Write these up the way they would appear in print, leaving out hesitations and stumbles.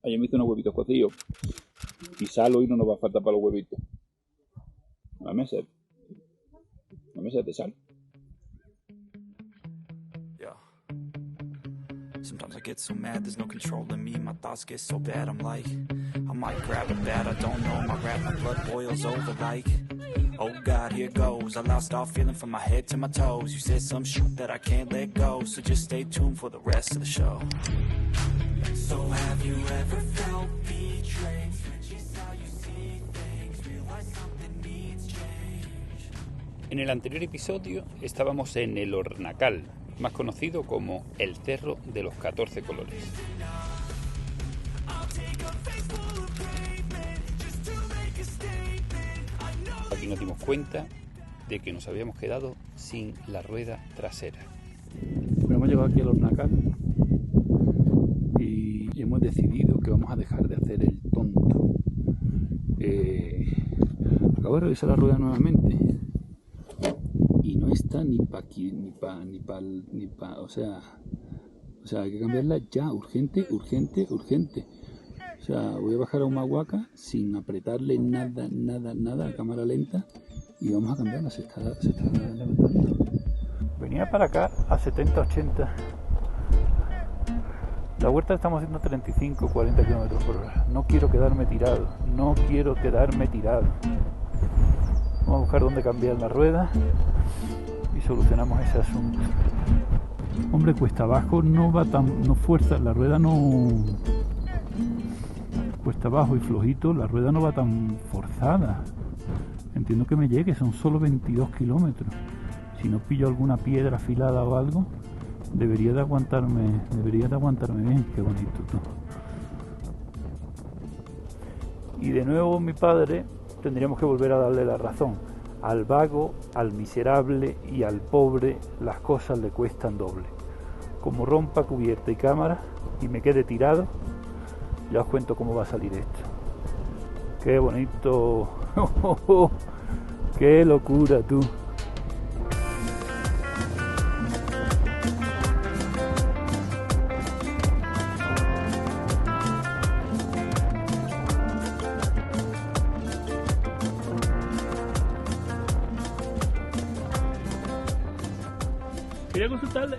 Ayer me hice unos huevitos cocidos. Y sal hoy no nos va a faltar para los huevitos. Una mesa de sal. Sometimes I get so mad, there's no control in me. My thoughts get so bad, I'm like, I might grab a bat, I don't know. My rap, my blood boils over like, oh God, here goes. I lost all feeling from my head to my toes. You said some shit that I can't let go, so just stay tuned for the rest of the show. So have you ever felt betrayed? Switches how you see things, realize something needs change. En el anterior episodio estábamos en el Hornacal, más conocido como el Cerro de los 14 Colores. Aquí nos dimos cuenta de que nos habíamos quedado sin la rueda trasera. Pues hemos llegado aquí al Hornacal y hemos decidido que vamos a dejar de hacer el tonto. Acabo de revisar la rueda nuevamente y no está ni pa' aquí, ni pa', o sea, hay que cambiarla ya, urgente. O sea, voy a bajar a Humahuaca sin apretarle nada, a cámara lenta y vamos a cambiarla, se está levantando. Venía para acá a 70-80. La vuelta estamos haciendo 35-40 km por hora. No quiero quedarme tirado. Vamos a buscar dónde cambiar la rueda y solucionamos ese asunto. Hombre, cuesta abajo no fuerza, la rueda no... Cuesta abajo y flojito, la rueda no va tan forzada. Entiendo que me llegue, son solo 22 kilómetros. Si no pillo alguna piedra afilada o algo, debería de aguantarme bien. Qué bonito tú. Y de nuevo mi padre, tendríamos que volver a darle la razón. Al vago, al miserable y al pobre las cosas le cuestan doble. Como rompa cubierta y cámara y me quede tirado, ya os cuento cómo va a salir esto. ¡Qué bonito! ¡Qué locura tú! Quería consultarle,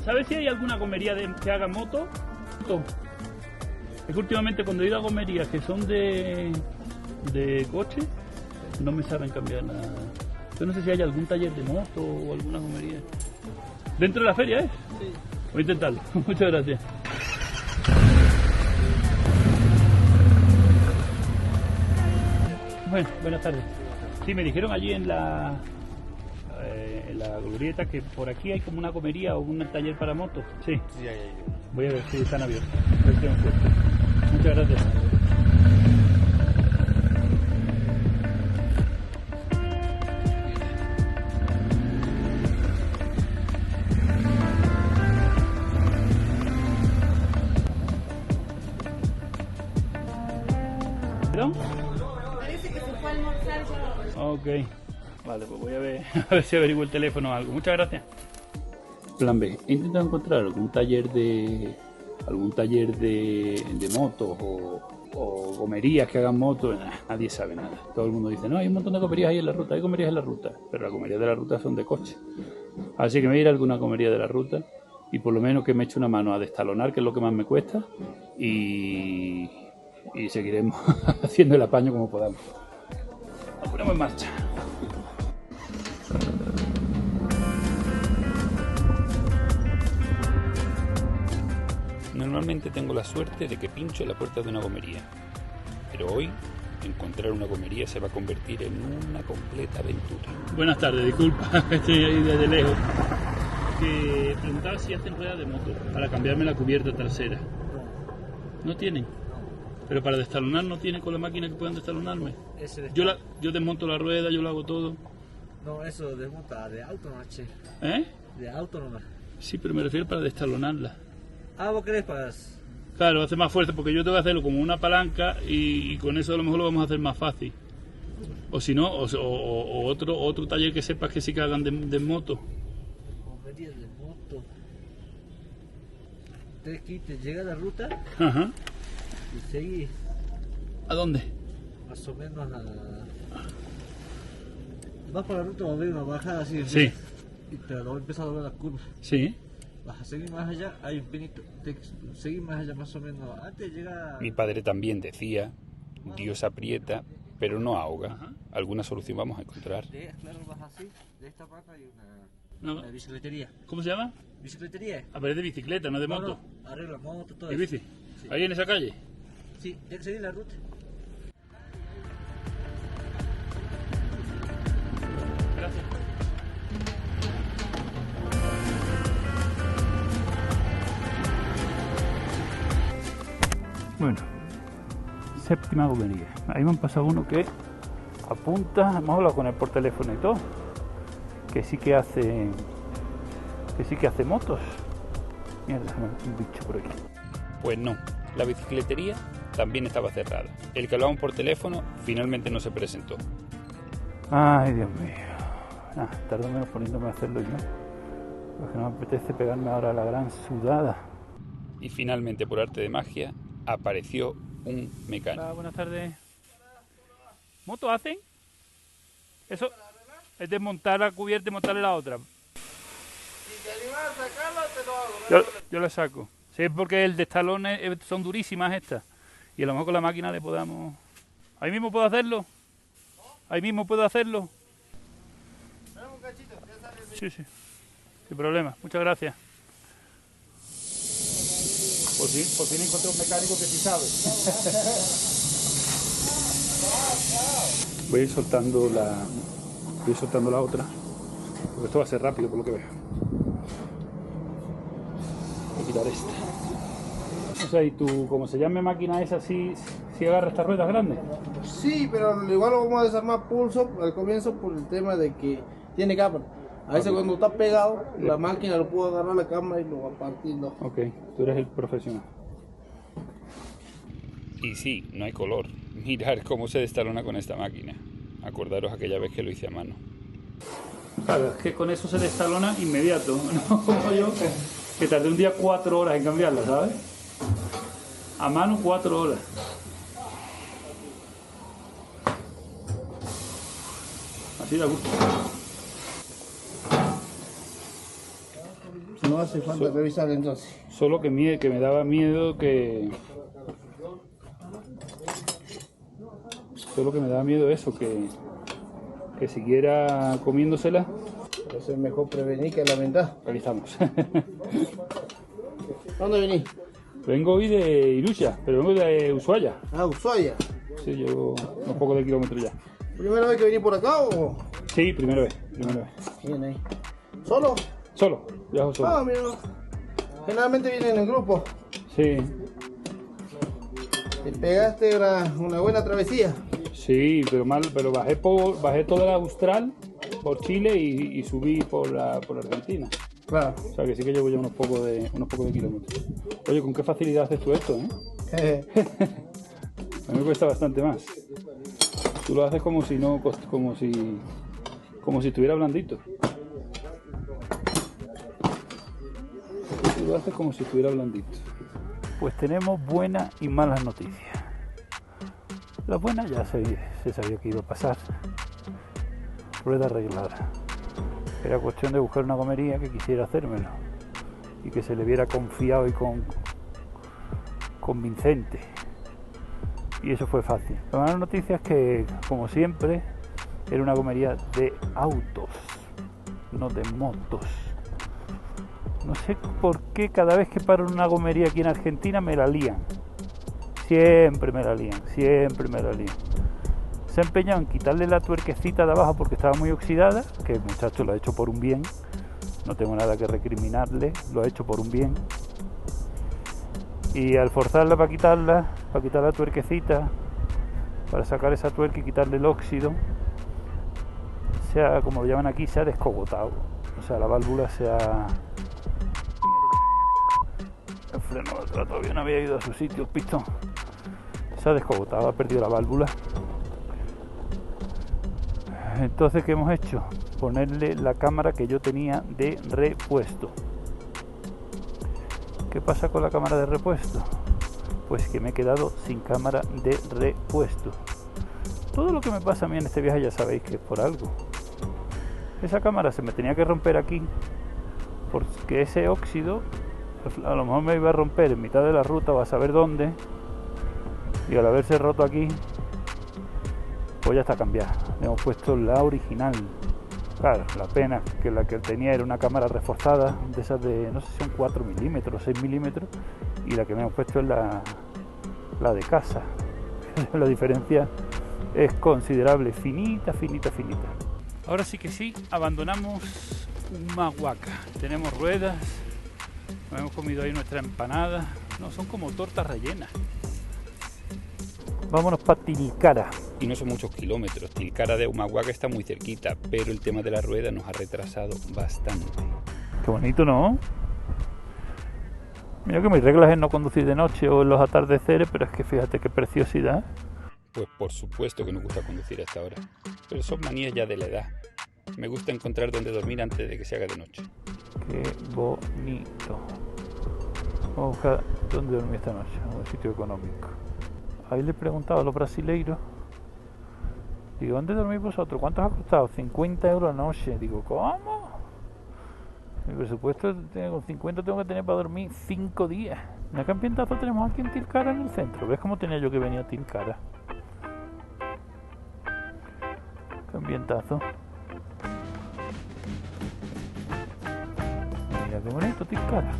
¿sabes si hay alguna gomería que haga moto? Es que últimamente cuando he ido a gomerías que son de coche, no me saben cambiar nada. Yo no sé si hay algún taller de moto o alguna gomería. ¿Dentro de la feria, eh? Sí. Voy a intentarlo. Muchas gracias. Bueno, buenas tardes. Sí, me dijeron allí en la glorieta que por aquí hay como una gomería o un taller para motos. Sí. Sí, hay. Voy a ver si están abiertos. Muchas gracias. ¿Perdón? Parece que se fue a almorzar ya. Ok. Vale, pues voy a ver si averiguo el teléfono o algo. Muchas gracias. Plan B. He intentado encontrar algún taller de motos o gomerías que hagan motos. Nadie sabe nada. Todo el mundo dice, no, hay un montón de gomerías ahí en la ruta. Hay gomerías en la ruta. Pero las gomerías de la ruta son de coche. Así que me voy a ir a alguna gomería de la ruta y por lo menos que me eche una mano a destalonar, que es lo que más me cuesta. Y seguiremos haciendo el apaño como podamos. Nos ponemos en marcha. Normalmente tengo la suerte de que pincho en la puerta de una gomería, pero hoy encontrar una gomería se va a convertir en una completa aventura. Buenas tardes, disculpa, estoy ahí desde lejos. Que preguntaba si hacen ruedas de moto para cambiarme la cubierta trasera. ¿No tienen? Pero para destalonar no tienen con la máquina que puedan destalonarme. Yo desmonto la rueda, yo lo hago todo. No, eso desmonta de auto noche. ¿Eh? De auto nomás. Sí, pero me refiero para destalonarla. Ah, ¿vos querés pagas? Claro, hace más fuerte porque yo tengo que hacerlo como una palanca y con eso a lo mejor lo vamos a hacer más fácil. O si no, o otro taller que sepas que sí que hagan de moto. Gomería de moto. Te llega la ruta. Ajá. Y seguí ¿A dónde? más o menos a... Vas por la ruta, vas a ver una bajada así. Sí. Pero luego empiezas a ver las curvas. Sí. Vas a seguir más allá, hay un pinito. Seguir más allá más o menos. Antes llega... Mi padre también decía, Dios aprieta, pero no ahoga. Ajá. Alguna solución vamos a encontrar. Claro, vas así. De esta parte hay No. una bicicletería. ¿Cómo se llama? ¿Bicicletería? A ver, de bicicleta, no de moto. No, arregla moto, todo ¿Y eso. bici? Sí. ¿Ahí en esa calle? Sí, tiene que seguir la ruta. Gracias. Bueno, séptima gomería. Ahí me han pasado uno que apunta, hemos hablado con él por teléfono y todo, que sí que hace motos. Mierda, un bicho por aquí. Pues no, la bicicletería también estaba cerrada. El que hablábamos por teléfono finalmente no se presentó. Ay, Dios mío. Tardo menos poniéndome a hacerlo yo, porque no me apetece pegarme ahora la gran sudada. Y finalmente, por arte de magia, apareció un mecánico. Hola, buenas tardes. ¿Moto hacen? Eso es desmontar la cubierta y montarle la otra. Si te animas a sacarla, te lo hago. Yo la saco. Sí, es porque el de estalones son durísimas estas. Y a lo mejor con la máquina le podamos... ¿Ahí mismo puedo hacerlo? ¿Ahí mismo puedo hacerlo? Dame un cachito, ya sale el... Sí, sí. Sin problema. Muchas gracias. Por fin encontré un mecánico que sí sabe. Voy a ir soltando la otra. Porque esto va a ser rápido por lo que veo. Voy a quitar esta. O sea, y tú, como se llame máquina esa, ¿sí agarra estas ruedas grandes? Sí, pero igual lo vamos a desarmar pulso al comienzo por el tema de que tiene cámara. A veces cuando está pegado, la máquina lo puede agarrar la cámara y lo va partiendo. Ok, tú eres el profesional. Y sí, no hay color. Mirar cómo se destalona con esta máquina. Acordaros aquella vez que lo hice a mano. Claro, es que con eso se destalona inmediato, no como yo, que tardé un día 4 horas en cambiarla, ¿sabes? A mano 4 horas. Así da gusto. No hace falta revisar entonces. Solo que me daba miedo que... Solo que me daba miedo eso, que siguiera comiéndosela. Pero es mejor prevenir que lamentar. Aquí estamos. ¿Dónde venís? Vengo hoy de Irusia, pero vengo de Ushuaia. Ah, Ushuaia. Sí, llevo unos pocos de kilómetros ya. ¿Primera vez que venís por acá o...? Sí, primera vez. Bien ahí. ¿Solo? Solo, viajo solo. Ah, mira. Generalmente vienen en grupo. Sí. Te pegaste una buena travesía. Sí, pero bajé toda la Austral por Chile y subí por Argentina. Claro. O sea que sí que llevo ya unos pocos de kilómetros. Oye, ¿con qué facilidad haces tú esto, A mí me cuesta bastante más. Tú lo haces como si estuviera blandito. Tú lo haces como si estuviera blandito. Pues tenemos buenas y malas noticias. Las buenas ya se sabía que iba a pasar. Rueda arreglada. Era cuestión de buscar una gomería que quisiera hacérmelo y que se le viera confiado y convincente. Y eso fue fácil. La mala noticia es que, como siempre, era una gomería de autos, no de motos. No sé por qué cada vez que paro en una gomería aquí en Argentina me la lían. Siempre me la lían. Se ha empeñado en quitarle la tuerquecita de abajo porque estaba muy oxidada, que el muchacho lo ha hecho por un bien. No tengo nada que recriminarle, lo ha hecho por un bien. Y al forzarla para quitar la tuerquecita, para sacar esa tuerca y quitarle el óxido, como lo llaman aquí, se ha descogotado. O sea, la válvula se ha... El freno todavía no había ido a su sitio, el pistón. Se ha descogotado, ha perdido la válvula. Entonces, ¿qué hemos hecho? Ponerle la cámara que yo tenía de repuesto. ¿Qué pasa con la cámara de repuesto? pues que me he quedado sin cámara de repuesto. Todo lo que me pasa a mí en este viaje ya sabéis que es por algo. Esa cámara se me tenía que romper aquí, porque ese óxido a lo mejor me iba a romper en mitad de la ruta o a saber dónde, y al haberse roto aquí pues ya está cambiada. Le hemos puesto la original. Claro, la pena que la que tenía era una cámara reforzada de esas de, no sé si son 4 milímetros, 6 milímetros, y la que me hemos puesto es la de casa. La diferencia es considerable, finita. Ahora sí que sí, abandonamos Humahuaca. Tenemos ruedas, nos hemos comido ahí nuestra empanada. No, son como tortas rellenas. Vámonos para Tilcara. Y no son muchos kilómetros. Tilcara de Humahuaca está muy cerquita, pero el tema de la rueda nos ha retrasado bastante. Qué bonito, ¿no? Mira que mi regla es no conducir de noche o en los atardeceres, pero es que fíjate qué preciosidad. Pues por supuesto que nos gusta conducir a esta hora, pero son manías ya de la edad. Me gusta encontrar dónde dormir antes de que se haga de noche. Qué bonito. Vamos a buscar dónde dormir esta noche, un sitio económico. Ahí le he preguntado a los brasileiros, digo, ¿dónde dormís vosotros? ¿Cuánto os ha costado? 50 euros la noche. Digo, ¿cómo? Mi presupuesto, con 50 tengo que tener para dormir 5 días. ¿Qué ambientazo tenemos aquí en Tilcara, en el centro? ¿Ves cómo tenía yo que venir a Tilcara? Qué ambientazo. Mira qué bonito Tilcara.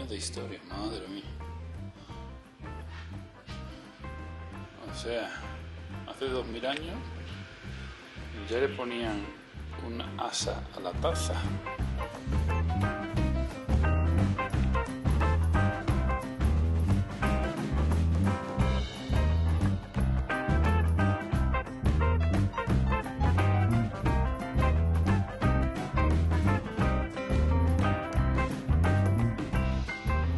De historia, madre mía. O sea, hace 2000 años ya le ponían una asa a la taza.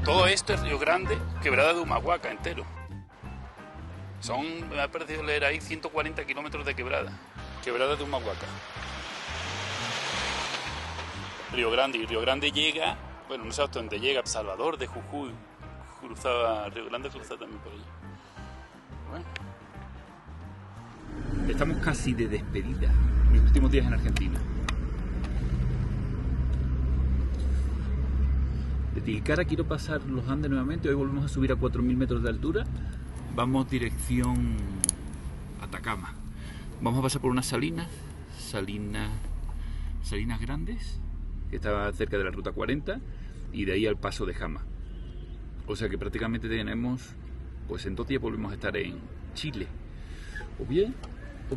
Todo esto es Río Grande, Quebrada de Humahuaca entero. Me ha parecido leer ahí 140 kilómetros de quebrada. Quebrada de Humahuaca. Río Grande, y Río Grande llega, bueno, no sé hasta dónde llega, Salvador de Jujuy. Río Grande cruzaba también por allí. Bueno. Estamos casi de despedida. Mis últimos días en Argentina. De Tilcara quiero pasar los Andes nuevamente. Hoy volvemos a subir a 4000 metros de altura. Vamos dirección Atacama. Vamos a pasar por unas salinas grandes, que está cerca de la ruta 40, y de ahí al paso de Jama. O sea que prácticamente tenemos, pues en 2 días volvemos a estar en Chile. Os voy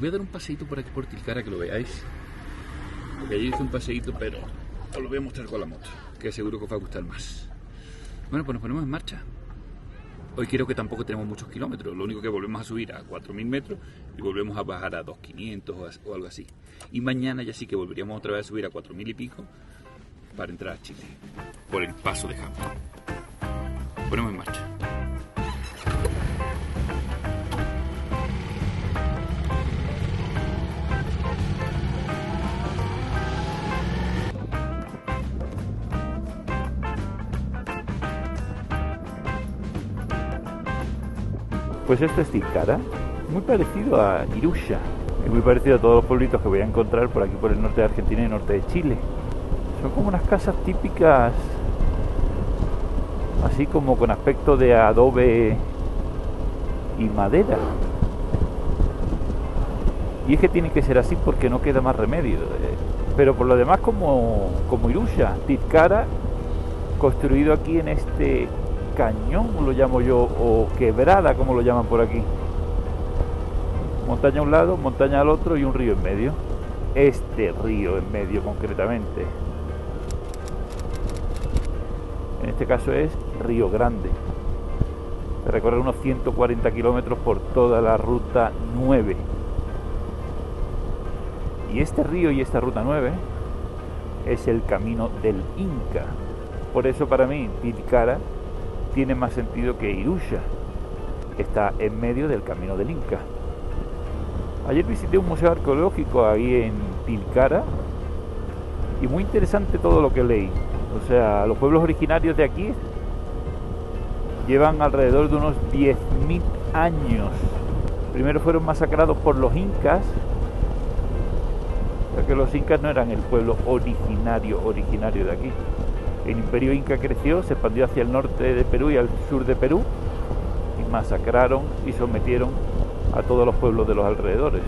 a dar un paseíto por aquí por Tilcara, que lo veáis. Porque ayer hice un paseíto, pero os lo voy a mostrar con la moto, que seguro que os va a gustar más. Bueno, pues nos ponemos en marcha. Hoy creo que tampoco tenemos muchos kilómetros, lo único que volvemos a subir a 4000 metros y volvemos a bajar a 2500 o algo así. Y mañana ya sí que volveríamos otra vez a subir a 4000 y pico para entrar a Chile, por el paso de Jama. Ponemos en marcha. Pues esto es Tilcara, muy parecido a Irusha, y muy parecido a todos los pueblitos que voy a encontrar por aquí por el norte de Argentina y norte de Chile. Son como unas casas típicas, así como con aspecto de adobe y madera. Y es que tiene que ser así porque no queda más remedio. Pero por lo demás como Irusha, Tilcara, construido aquí en este cañón, lo llamo yo, o quebrada, como lo llaman por aquí. Montaña a un lado, montaña al otro y un río en medio. Este río en medio concretamente. En este caso es Río Grande. Se recorre unos 140 kilómetros por toda la ruta 9. Y este río y esta ruta 9 es el camino del Inca. Por eso para mí Tilcara tiene más sentido que Irusha. Está en medio del camino del Inca. Ayer visité un museo arqueológico ahí en Tilcara y muy interesante todo lo que leí. O sea, los pueblos originarios de aquí llevan alrededor de unos 10.000 años. Primero fueron masacrados por los incas, ya que los incas no eran el pueblo originario de aquí. El imperio inca creció, se expandió hacia el norte de Perú y al sur de Perú y masacraron y sometieron a todos los pueblos de los alrededores.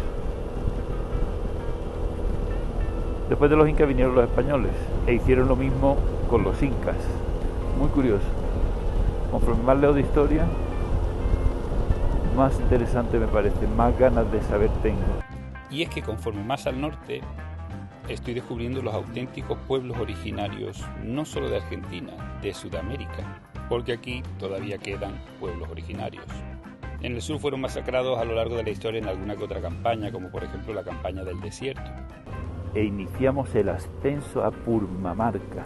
Después de los incas vinieron los españoles e hicieron lo mismo con los incas. Muy curioso. Conforme más leo de historia, más interesante me parece, más ganas de saber tengo. Y es que conforme más al norte, estoy descubriendo los auténticos pueblos originarios, no solo de Argentina, de Sudamérica, porque aquí todavía quedan pueblos originarios. En el sur fueron masacrados a lo largo de la historia en alguna que otra campaña, como por ejemplo la campaña del desierto. E iniciamos el ascenso a Purmamarca.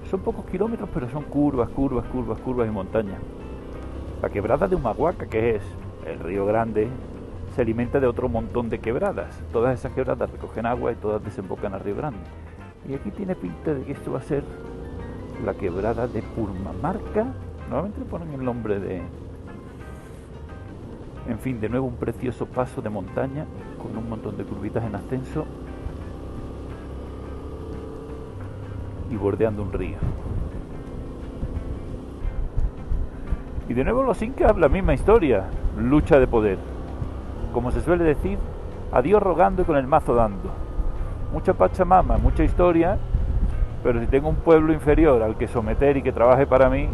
Son pocos kilómetros, pero son curvas y montañas. La quebrada de Humahuaca, que es el Río Grande, se alimenta de otro montón de quebradas. Todas esas quebradas recogen agua y todas desembocan al Río Grande. Y aquí tiene pinta de que esto va a ser la quebrada de Purmamarca. Normalmente le ponen el nombre de... En fin, de nuevo un precioso paso de montaña con un montón de curvitas en ascenso y bordeando un río. Y de nuevo los incas, la misma historia, lucha de poder. Como se suele decir, a Dios rogando y con el mazo dando. Mucha pachamama, mucha historia, pero si tengo un pueblo inferior al que someter y que trabaje para mí,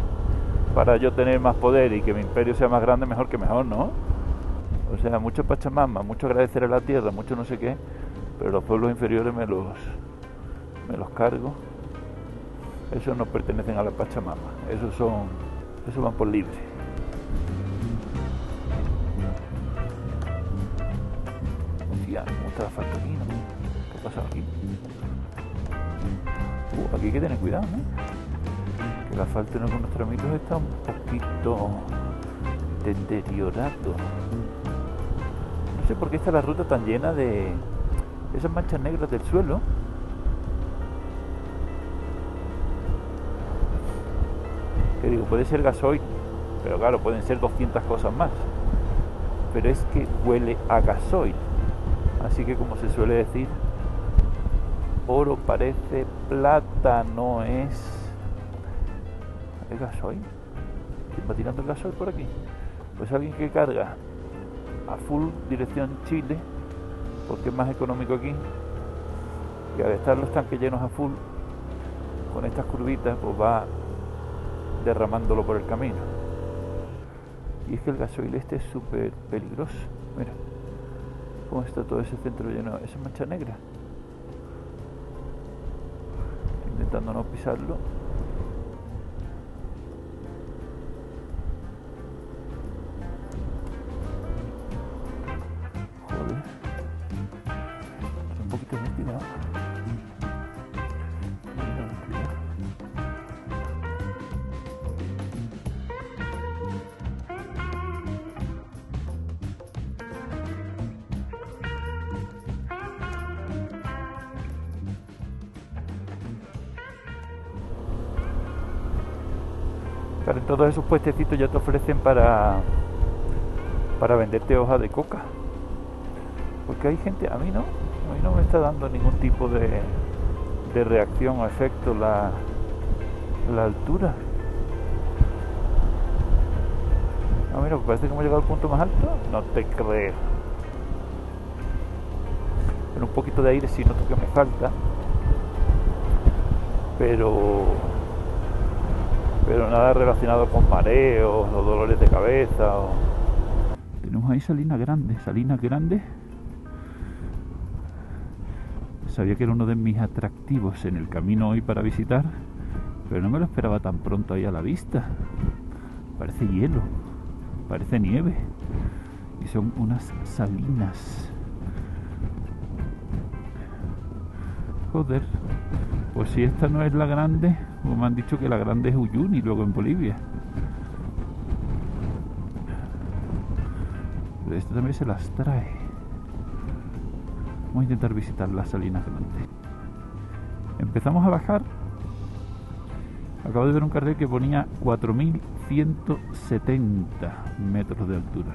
para yo tener más poder y que mi imperio sea más grande, mejor que mejor, ¿no? O sea, mucho pachamama, mucho agradecer a la tierra, mucho no sé qué, pero los pueblos inferiores me los cargo. Esos no pertenecen a la pachamama, esos van por libre. Hostia, me gusta la falta aquí, ¿no? ¿Qué ha pasado aquí? Aquí hay que tener cuidado, ¿no? Que el asfalto en algunos tramitos está un poquito deteriorado. No sé por qué está la ruta tan llena de esas manchas negras del suelo. Que digo, puede ser gasoil, pero claro, pueden ser 200 cosas más. Pero es que huele a gasoil. Así que, como se suele decir, oro parece plata, no es... ¿Es gasoil? ¿Quién va tirando el gasoil por aquí? Pues alguien que carga a full dirección Chile, porque es más económico aquí, y al estar los tanques llenos a full, con estas curvitas, pues va derramándolo por el camino. Y es que el gasoil este es súper peligroso. Mira cómo está todo ese centro lleno, esa mancha negra. Intentando no pisarlo. Joder, un poquito ventilado. Claro, en todos esos puestecitos ya te ofrecen para venderte hoja de coca. Porque hay gente, a mí no me está dando ningún tipo de reacción o efecto la altura. Ah, mira, parece que hemos llegado al punto más alto. No te creo. En un poquito de aire sí noto que me falta. Pero nada relacionado con mareos o dolores de cabeza. Tenemos ahí Salinas Grandes. Sabía que era uno de mis atractivos en el camino hoy para visitar, pero no me lo esperaba tan pronto ahí a la vista. Parece hielo, parece nieve, y son unas salinas. Joder, pues si esta no es la grande, pues me han dicho que la grande es Uyuni, luego en Bolivia. Pero esta también se las trae. Vamos a intentar visitar las Salinas Grandes. Empezamos a bajar. Acabo de ver un cartel que ponía 4170 metros de altura.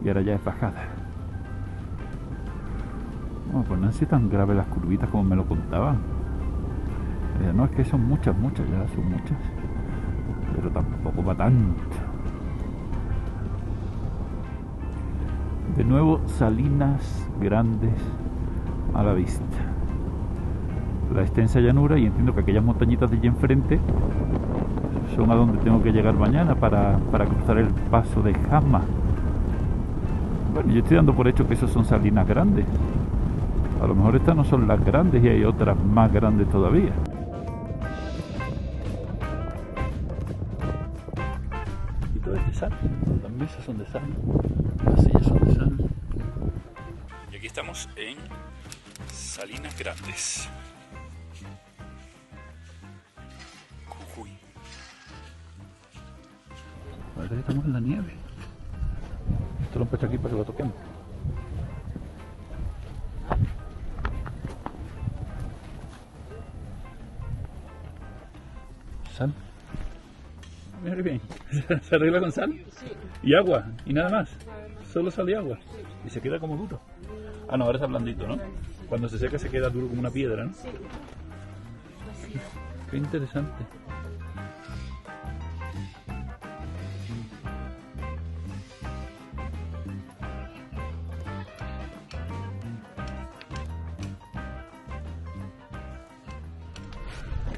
Y ahora ya es bajada. Bueno, pues no han sido tan graves las curvitas como me lo contaban. No, es que son muchas, ya son muchas. Pero tampoco va tanto. De nuevo, Salinas Grandes a la vista. La extensa llanura, y entiendo que aquellas montañitas de allí enfrente son a donde tengo que llegar mañana para cruzar el paso de Jama. Bueno, yo estoy dando por hecho que esos son Salinas Grandes. A lo mejor estas no son las grandes y hay otras más grandes todavía. Y todo es de sal. Las mesas son de sal. Las sillas son de sal. Y aquí estamos en Salinas Grandes. Jujuy. Parece que estamos en la nieve. Esto lo han puesto aquí para que lo toquemos. Sal. Mira bien. ¿Se arregla con sal? Sí. Y agua, y nada más. Solo sal y agua. Y se queda como duro. Ah, no, ahora está blandito, ¿no? Cuando se seca se queda duro como una piedra, ¿no? Sí. Qué interesante.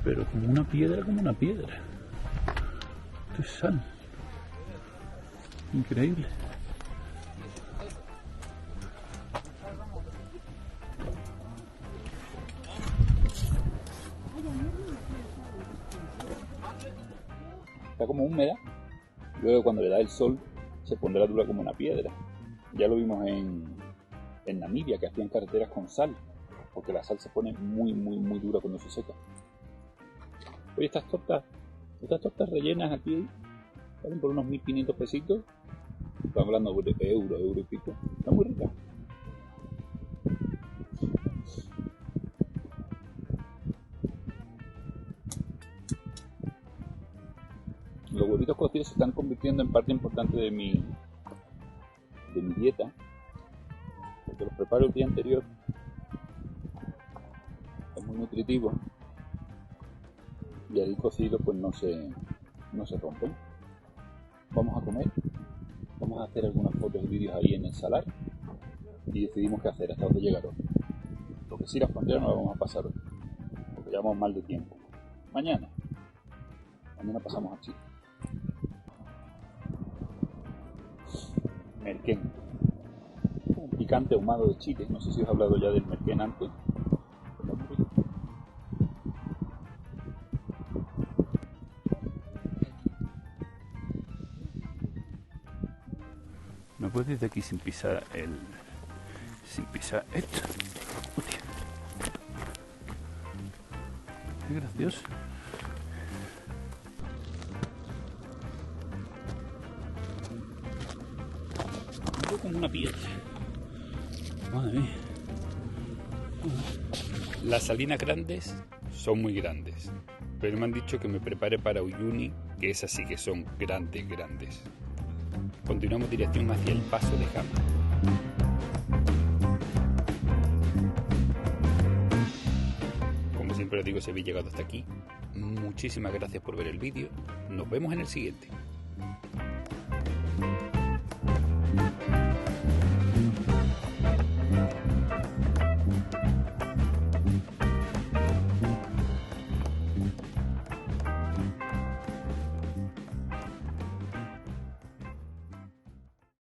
Pero como una piedra, como una piedra. Esto es sal. Increíble. Está como húmeda. Luego cuando le da el sol se pondrá dura como una piedra. Ya lo vimos en Namibia, que hacían carreteras con sal. Porque la sal se pone muy dura cuando se seca. Oye, estas tortas rellenas aquí salen por unos 1.500 pesitos. Estamos hablando de euro y pico. Están muy ricas. Los huevitos cocidos se están convirtiendo en parte importante de mi dieta. Porque los preparo el día anterior. Es muy nutritivo. Y el cocido pues no se rompen. Vamos a comer, vamos a hacer algunas fotos y vídeos ahí en el salar y decidimos qué hacer, hasta dónde llegar hoy. Lo que sí, las fronteras no las vamos a pasar hoy, porque llevamos mal de tiempo. Mañana pasamos a Chile. Merquén, un picante ahumado de Chile. No sé si os he hablado ya del merquén antes. No puedes desde aquí sin pisar esto. Hostia. Qué gracioso. Un como una piedra. Madre mía. Las Salinas Grandes son muy grandes, pero me han dicho que me prepare para Uyuni, que esas sí que son grandes. Continuamos dirección hacia el paso de Jama. Como siempre os digo, si habéis llegado hasta aquí, muchísimas gracias por ver el vídeo. Nos vemos en el siguiente.